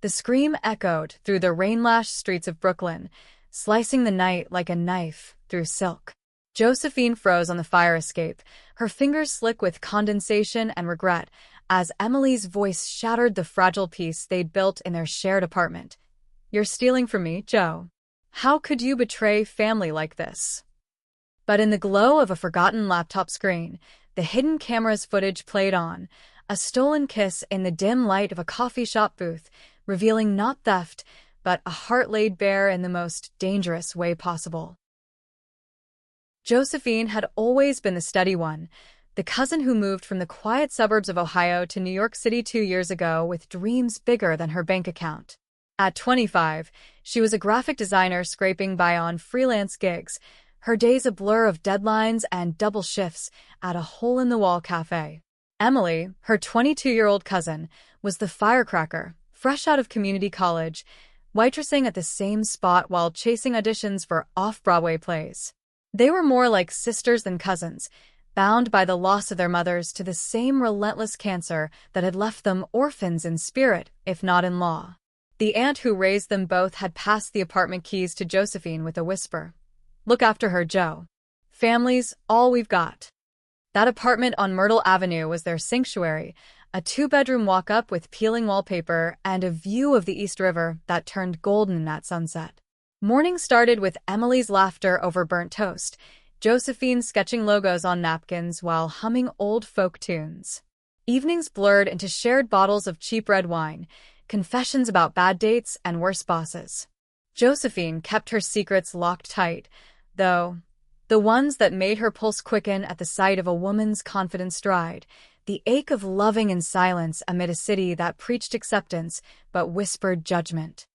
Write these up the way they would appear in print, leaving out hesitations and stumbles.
The scream echoed through the rain-lashed streets of Brooklyn, slicing the night like a knife through silk. Josephine froze on the fire escape, her fingers slick with condensation and regret, as Emily's voice shattered the fragile peace they'd built in their shared apartment. "You're stealing from me, Joe. How could you betray family like this?" But in the glow of a forgotten laptop screen, the hidden camera's footage played on, a stolen kiss in the dim light of a coffee shop booth, revealing not theft, but a heart laid bare in the most dangerous way possible. Josephine had always been the steady one, the cousin who moved from the quiet suburbs of Ohio to New York City 2 years ago with dreams bigger than her bank account. At 25, she was a graphic designer scraping by on freelance gigs, her days a blur of deadlines and double shifts at a hole-in-the-wall cafe. Emily, her 22-year-old cousin, was the firecracker, fresh out of community college, waitressing at the same spot while chasing auditions for off-Broadway plays. They were more like sisters than cousins, bound by the loss of their mothers to the same relentless cancer that had left them orphans in spirit, if not in law. The aunt who raised them both had passed the apartment keys to Josephine with a whisper. "Look after her, Joe. Family's all we've got." That apartment on Myrtle Avenue was their sanctuary, a 2-bedroom walk-up with peeling wallpaper and a view of the East River that turned golden at sunset. Morning started with Emily's laughter over burnt toast, Josephine sketching logos on napkins while humming old folk tunes. Evenings blurred into shared bottles of cheap red wine, confessions about bad dates and worse bosses. Josephine kept her secrets locked tight, though, the ones that made her pulse quicken at the sight of a woman's confident stride, the ache of loving in silence amid a city that preached acceptance but whispered judgment.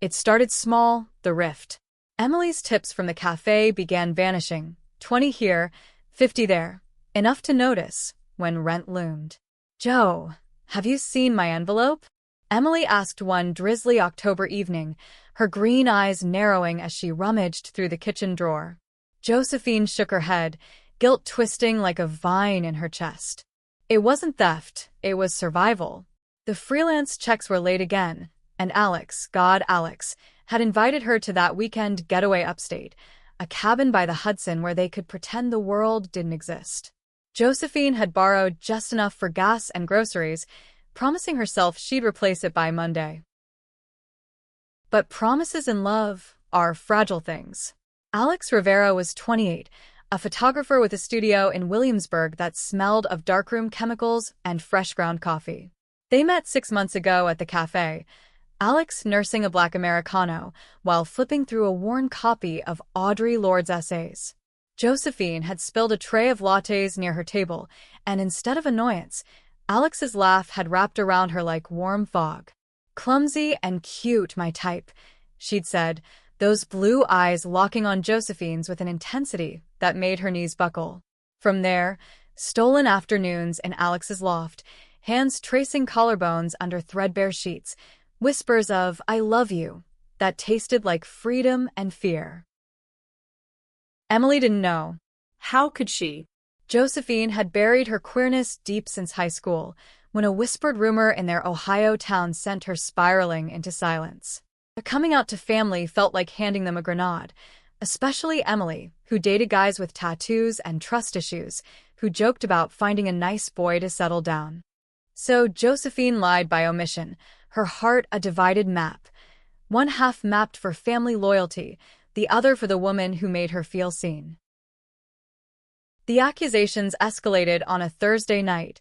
It started small, the rift. Emily's tips from the cafe began vanishing, 20 here, 50 there, enough to notice when rent loomed. "Joe, have you seen my envelope?" Emily asked one drizzly October evening, her green eyes narrowing as she rummaged through the kitchen drawer. Josephine shook her head, guilt twisting like a vine in her chest. It wasn't theft, it was survival. The freelance checks were late again, and Alex, had invited her to that weekend getaway upstate, a cabin by the Hudson where they could pretend the world didn't exist. Josephine had borrowed just enough for gas and groceries, promising herself she'd replace it by Monday. But promises in love are fragile things. Alex Rivera was 28, a photographer with a studio in Williamsburg that smelled of darkroom chemicals and fresh ground coffee. They met 6 months ago at the cafe, Alex nursing a black Americano while flipping through a worn copy of Audre Lorde's essays. Josephine had spilled a tray of lattes near her table, and instead of annoyance, Alex's laugh had wrapped around her like warm fog. "Clumsy and cute, my type," she'd said, those blue eyes locking on Josephine's with an intensity that made her knees buckle. From there, stolen afternoons in Alex's loft, hands tracing collarbones under threadbare sheets, whispers of "I love you" that tasted like freedom and fear. Emily didn't know. How could she? Josephine had buried her queerness deep since high school, when a whispered rumor in their Ohio town sent her spiraling into silence. But coming out to family felt like handing them a grenade, especially Emily, who dated guys with tattoos and trust issues, who joked about finding a nice boy to settle down. So Josephine lied by omission, her heart a divided map. One half mapped for family loyalty, the other for the woman who made her feel seen. The accusations escalated on a Thursday night,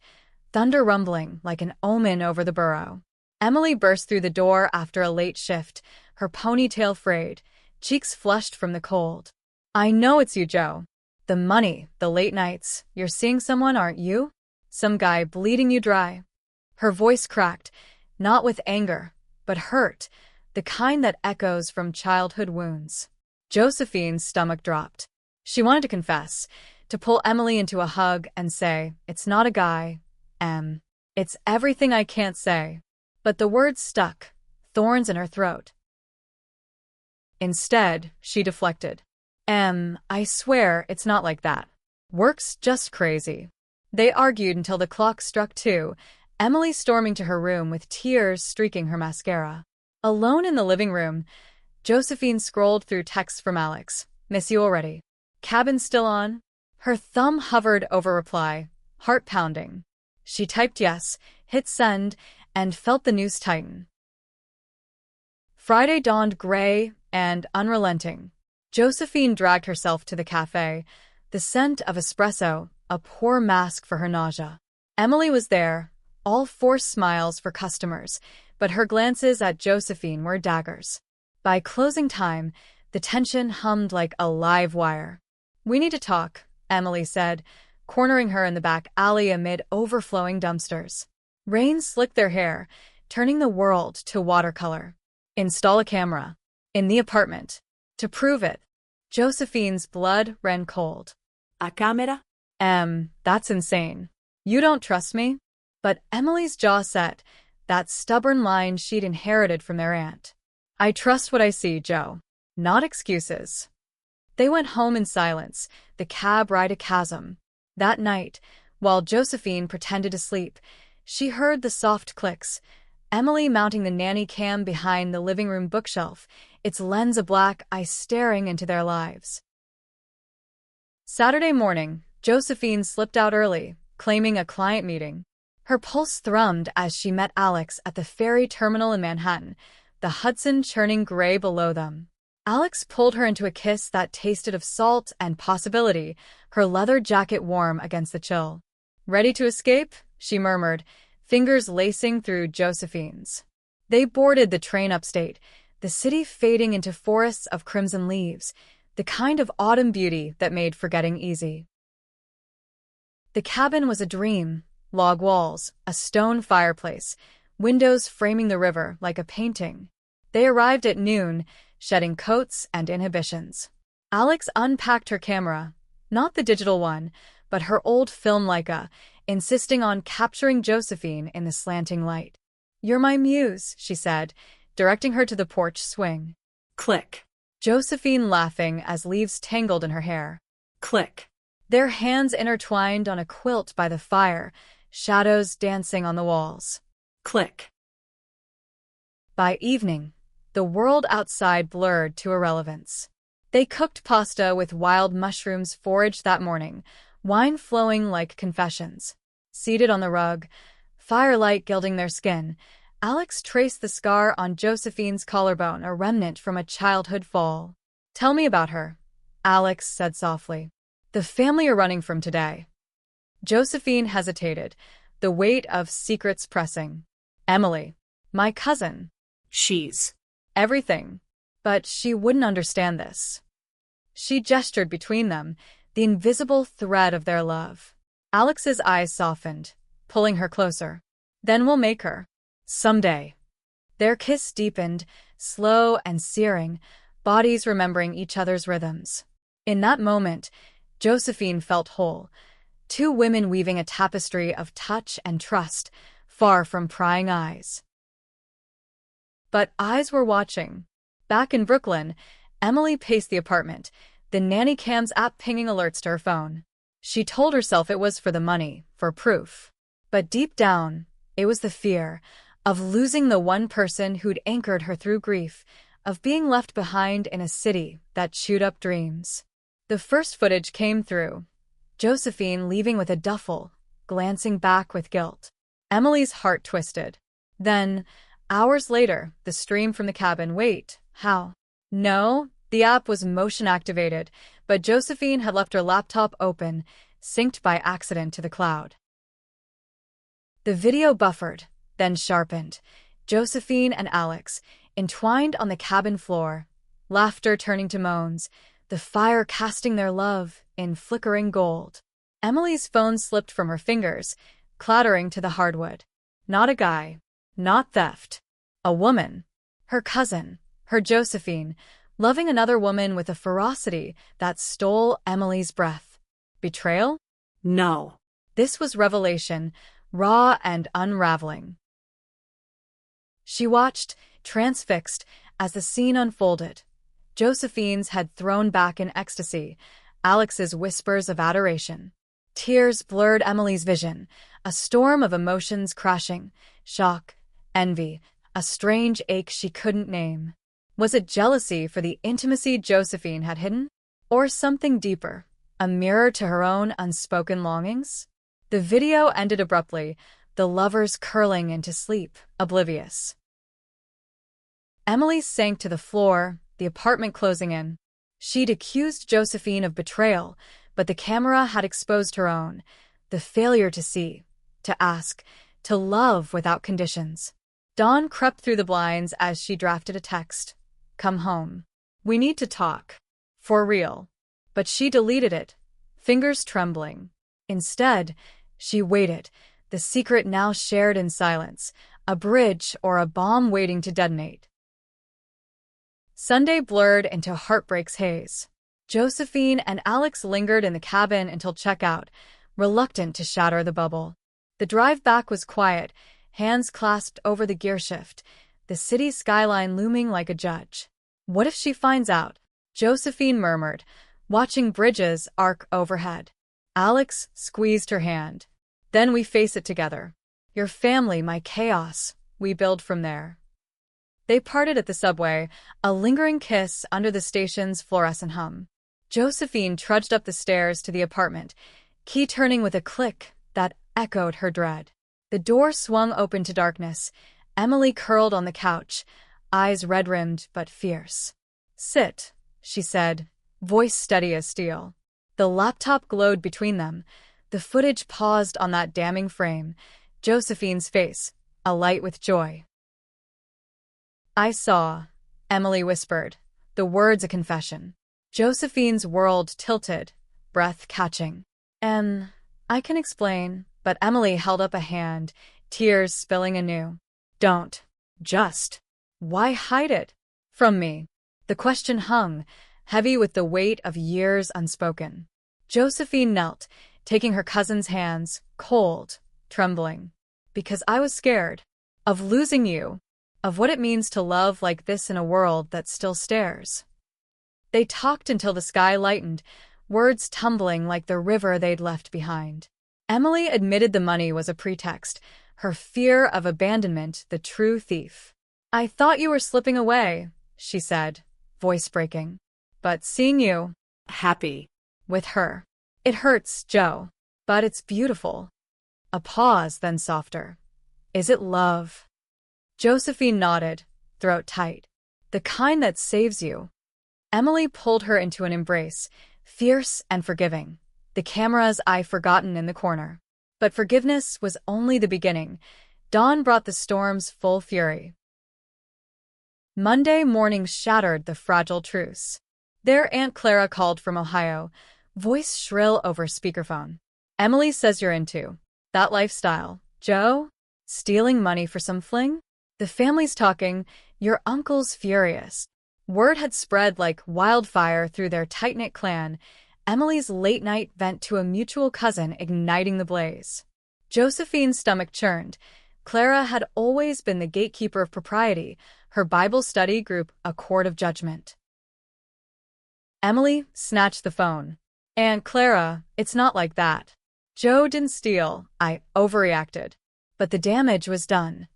thunder rumbling like an omen over the borough. Emily burst through the door after a late shift, her ponytail frayed, cheeks flushed from the cold. "I know it's you, Joe. The money, the late nights. You're seeing someone, aren't you? Some guy bleeding you dry." Her voice cracked, not with anger, but hurt, the kind that echoes from childhood wounds. Josephine's stomach dropped. She wanted to confess, to pull Emily into a hug and say, "It's not a guy, it's everything I can't say." But the words stuck, thorns in her throat. Instead, she deflected. I swear it's not like that. Work's just crazy." They argued until the clock struck 2, Emily storming to her room with tears streaking her mascara. Alone in the living room, Josephine scrolled through texts from Alex. Miss you already. Cabin still on? Her thumb hovered over reply, heart pounding. She typed yes, hit send, and felt the noose tighten. Friday dawned gray and unrelenting. Josephine dragged herself to the cafe, the scent of espresso a poor mask for her nausea. Emily was there, all forced smiles for customers, but her glances at Josephine were daggers. By closing time, the tension hummed like a live wire. We need to talk, Emily said, cornering her in the back alley amid overflowing dumpsters. Rain slicked their hair, turning the world to watercolor. Install a camera. In the apartment. To prove it. Josephine's blood ran cold. A camera? That's insane. You don't trust me? But Emily's jaw set, that stubborn line she'd inherited from their aunt. I trust what I see, Joe. Not excuses. They went home in silence, the cab ride a chasm. That night, while Josephine pretended to sleep, she heard the soft clicks, Emily mounting the nanny cam behind the living room bookshelf, its lens a black eye staring into their lives. Saturday morning, Josephine slipped out early, claiming a client meeting. Her pulse thrummed as she met Alex at the ferry terminal in Manhattan, the Hudson churning gray below them. Alex pulled her into a kiss that tasted of salt and possibility, her leather jacket warm against the chill. Ready to escape? She murmured, fingers lacing through Josephine's. They boarded the train upstate, the city fading into forests of crimson leaves, the kind of autumn beauty that made forgetting easy. The cabin was a dream, log walls, a stone fireplace, windows framing the river like a painting. They arrived at noon, shedding coats and inhibitions. Alex unpacked her camera, not the digital one, but her old film Leica, insisting on capturing Josephine in the slanting light. You're my muse, she said, directing her to the porch swing. Click. Josephine laughing as leaves tangled in her hair. Click. Their hands intertwined on a quilt by the fire, shadows dancing on the walls. Click. By evening, the world outside blurred to irrelevance. They cooked pasta with wild mushrooms foraged that morning, wine flowing like confessions. Seated on the rug, firelight gilding their skin, Alex traced the scar on Josephine's collarbone, a remnant from a childhood fall. Tell me about her, Alex said softly. The family you're running from today. Josephine hesitated, the weight of secrets pressing. Emily, my cousin. She's everything. But she wouldn't understand this. She gestured between them, the invisible thread of their love. Alex's eyes softened, pulling her closer. Then we'll make her. Someday. Their kiss deepened, slow and searing, bodies remembering each other's rhythms. In that moment, Josephine felt whole, two women weaving a tapestry of touch and trust, far from prying eyes. But eyes were watching. Back in Brooklyn, Emily paced the apartment, the nanny cam's app pinging alerts to her phone. She told herself it was for the money, for proof. But deep down, it was the fear of losing the one person who'd anchored her through grief, of being left behind in a city that chewed up dreams. The first footage came through, Josephine leaving with a duffel, glancing back with guilt. Emily's heart twisted. Then, hours later, the stream from the cabin. Wait, how? No, the app was motion-activated, but Josephine had left her laptop open, synced by accident to the cloud. The video buffered, then sharpened. Josephine and Alex, entwined on the cabin floor, laughter turning to moans, the fire casting their love in flickering gold. Emily's phone slipped from her fingers, clattering to the hardwood. Not a guy. Not theft. A woman. Her cousin. Her Josephine, loving another woman with a ferocity that stole Emily's breath. Betrayal? No. This was revelation, raw and unraveling. She watched, transfixed, as the scene unfolded. Josephine's head thrown back in ecstasy, Alex's whispers of adoration. Tears blurred Emily's vision, a storm of emotions crashing: shock, envy, a strange ache she couldn't name. Was it jealousy for the intimacy Josephine had hidden? Or something deeper, a mirror to her own unspoken longings? The video ended abruptly, the lovers curling into sleep, oblivious. Emily sank to the floor, the apartment closing in. She'd accused Josephine of betrayal, but the camera had exposed her own, the failure to see, to ask, to love without conditions. Dawn crept through the blinds as she drafted a text. "Come home. We need to talk. For real." But she deleted it, fingers trembling. Instead, she waited, the secret now shared in silence, a bridge or a bomb waiting to detonate. Sunday blurred into heartbreak's haze. Josephine and Alex lingered in the cabin until checkout, reluctant to shatter the bubble. The drive back was quiet, hands clasped over the gearshift, the city skyline looming like a judge. "What if she finds out?" Josephine murmured, watching bridges arc overhead. Alex squeezed her hand. "Then we face it together. Your family, my chaos. We build from there." They parted at the subway, a lingering kiss under the station's fluorescent hum. Josephine trudged up the stairs to the apartment, key turning with a click that echoed her dread. The door swung open to darkness. Emily curled on the couch, eyes red-rimmed but fierce. "Sit," she said, voice steady as steel. The laptop glowed between them. The footage paused on that damning frame, Josephine's face, alight with joy. "I saw," Emily whispered, the words a confession. Josephine's world tilted, breath catching. I can explain," but Emily held up a hand, tears spilling anew. "Don't. Just. Why hide it from me?" The question hung, heavy with the weight of years unspoken. Josephine knelt, taking her cousin's hands, cold, trembling. "Because I was scared. Of losing you. Of what it means to love like this in a world that still stares." They talked until the sky lightened, words tumbling like the river they'd left behind. Emily admitted the money was a pretext, her fear of abandonment the true thief. "I thought you were slipping away," she said, voice breaking. "But seeing you Happy. with her. It hurts, Joe. But it's beautiful." A pause, then softer. "Is it love?" Josephine nodded, throat tight. "The kind that saves you." Emily pulled her into an embrace, fierce and forgiving, the camera's eye forgotten in the corner. But forgiveness was only the beginning. Dawn brought the storm's full fury. Monday morning shattered the fragile truce. Their Aunt Clara called from Ohio, voice shrill over speakerphone. "Emily says you're into that lifestyle, Joe? Stealing money for some fling? The family's talking, your uncle's furious." Word had spread like wildfire through their tight-knit clan, Emily's late-night vent to a mutual cousin igniting the blaze. Josephine's stomach churned. Clara had always been the gatekeeper of propriety, her Bible study group a court of judgment. Emily snatched the phone. "Aunt Clara, it's not like that. Joe didn't steal, I overreacted." But the damage was done.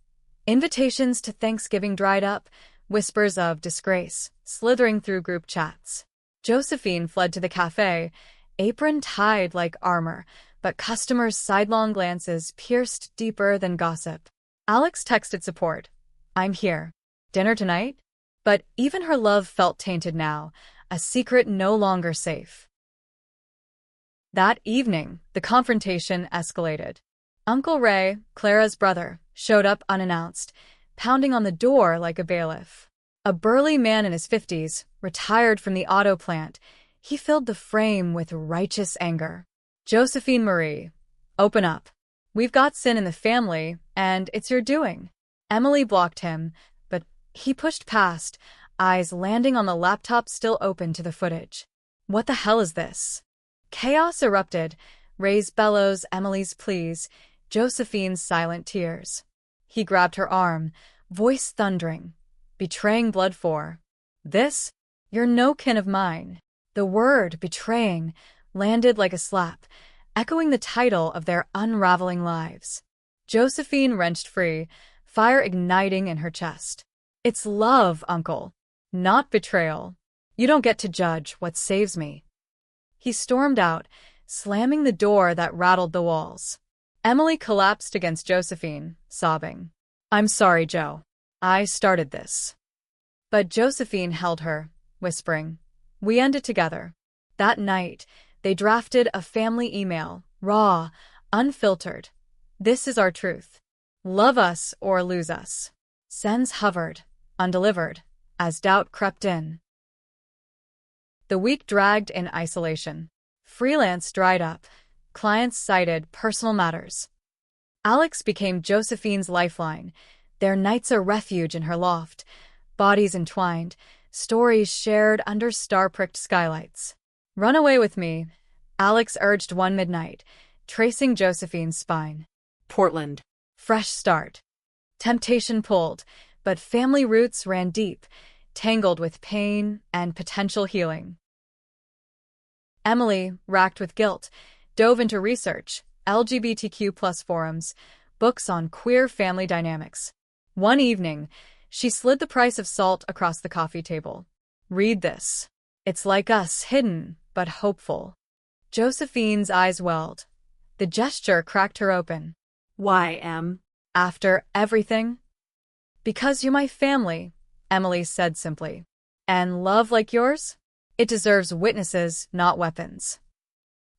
Invitations to Thanksgiving dried up, whispers of disgrace slithering through group chats. Josephine fled to the cafe, apron tied like armor, but customers' sidelong glances pierced deeper than gossip. Alex texted support. "I'm here. Dinner tonight?" But even her love felt tainted now, a secret no longer safe. That evening, the confrontation escalated. Uncle Ray, Clara's brother, showed up unannounced, pounding on the door like a bailiff. A burly man in his 50s, retired from the auto plant, he filled the frame with righteous anger. "Josephine Marie, open up. We've got sin in the family, and it's your doing." Emily blocked him, but he pushed past, eyes landing on the laptop still open to the footage. "What the hell is this?" Chaos erupted, Ray's bellows, Emily's pleas, Josephine's silent tears. He grabbed her arm, voice thundering. "Betraying blood for this? You're no kin of mine." The word, betraying, landed like a slap. echoing the title of their unraveling lives. Josephine wrenched free, fire igniting in her chest. It's love, Uncle, not betrayal. You don't get to judge what saves me. He stormed out, slamming the door that rattled the walls. Emily collapsed against Josephine, sobbing. I'm sorry, Joe. I started this. But Josephine held her, whispering, we end it together. That night, they drafted a family email, raw, unfiltered. This is our truth. Love us or lose us. Sends hovered, undelivered, as doubt crept in. The week dragged in isolation. Freelance dried up. Clients cited personal matters. Alex became Josephine's lifeline, their nights a refuge in her loft, bodies entwined, stories shared under star-pricked skylights. Run away with me, Alex urged one midnight, tracing Josephine's spine. Portland. Fresh start. Temptation pulled, but family roots ran deep, tangled with pain and potential healing. Emily, racked with guilt, dove into research, LGBTQ+ forums, books on queer family dynamics. One evening, she slid the price of salt across the coffee table. Read this. It's like us, hidden, but hopeful. Josephine's eyes welled. The gesture cracked her open. Why, Em? After everything? Because you're my family, Emily said simply. And love like yours? It deserves witnesses, not weapons.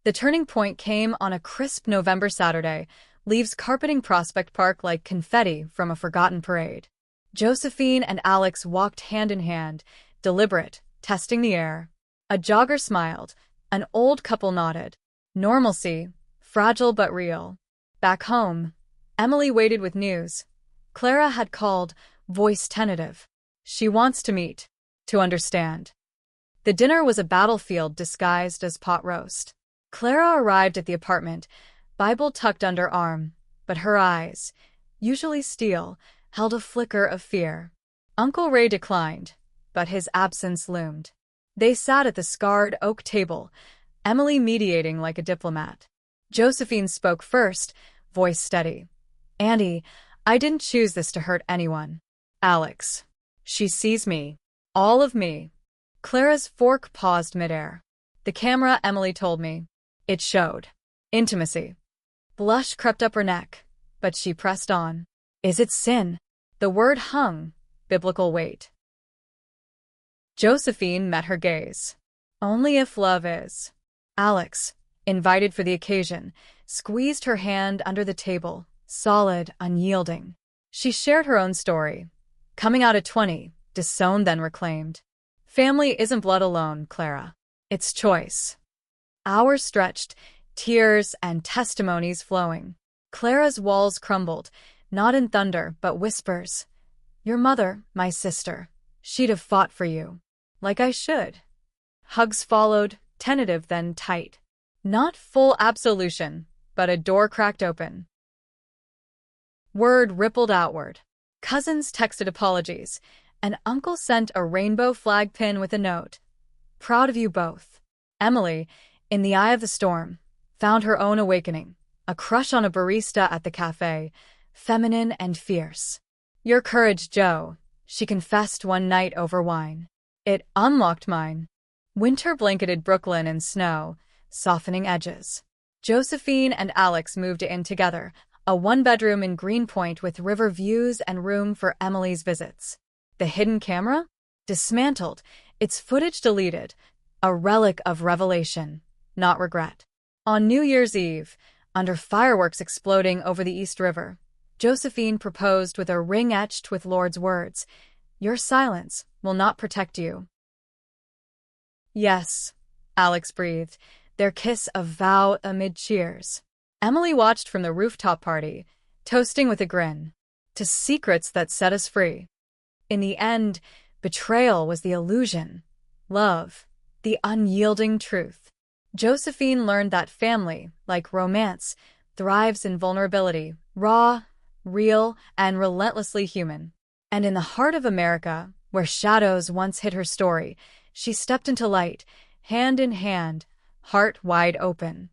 The turning point came on a crisp November Saturday, leaves carpeting Prospect Park like confetti from a forgotten parade. Josephine and Alex walked hand in hand, deliberate, testing the air. A jogger smiled. An old couple nodded. Normalcy, fragile but real. Back home, Emily waited with news. Clara had called, voice tentative. She wants to meet, to understand. The dinner was a battlefield disguised as pot roast. Clara arrived at the apartment, Bible tucked under arm, but her eyes, usually steel, held a flicker of fear. Uncle Ray declined, but his absence loomed. They sat at the scarred oak table, Emily mediating like a diplomat. Josephine spoke first, voice steady. Andy, I didn't choose this to hurt anyone. Alex. She sees me. All of me. Clara's fork paused midair. The camera, Emily told me. It showed. Intimacy. Blush crept up her neck, but she pressed on. Is it sin? The word hung, biblical weight. Josephine met her gaze. Only if love is. Alex, invited for the occasion, squeezed her hand under the table, solid, unyielding. She shared her own story. Coming out at 20, disowned then reclaimed. Family isn't blood alone, Clara. It's choice. Hours stretched, tears and testimonies flowing. Clara's walls crumbled, not in thunder, but whispers. Your mother, my sister. She'd have fought for you. Like I should. Hugs followed, tentative then tight. Not full absolution, but a door cracked open. Word rippled outward. Cousins texted apologies, and Uncle sent a rainbow flag pin with a note. Proud of you both. Emily, in the eye of the storm, found her own awakening, a crush on a barista at the cafe, feminine and fierce. Your courage, Joe, she confessed one night over wine. It unlocked mine. Winter blanketed Brooklyn in snow, softening edges. Josephine and Alex moved in together, a one-bedroom in Greenpoint with river views and room for Emily's visits. The hidden camera? Dismantled, its footage deleted, a relic of revelation, not regret. On New Year's Eve, under fireworks exploding over the East River, Josephine proposed with a ring etched with Lord's words, Your silence will not protect you. Yes, Alex breathed, their kiss a vow amid cheers. Emily watched from the rooftop party, toasting with a grin, to secrets that set us free. In the end, betrayal was the illusion. Love, the unyielding truth. Josephine learned that family, like romance, thrives in vulnerability, raw, real, and relentlessly human. And in the heart of America, where shadows once hid her story, she stepped into light, hand in hand, heart wide open.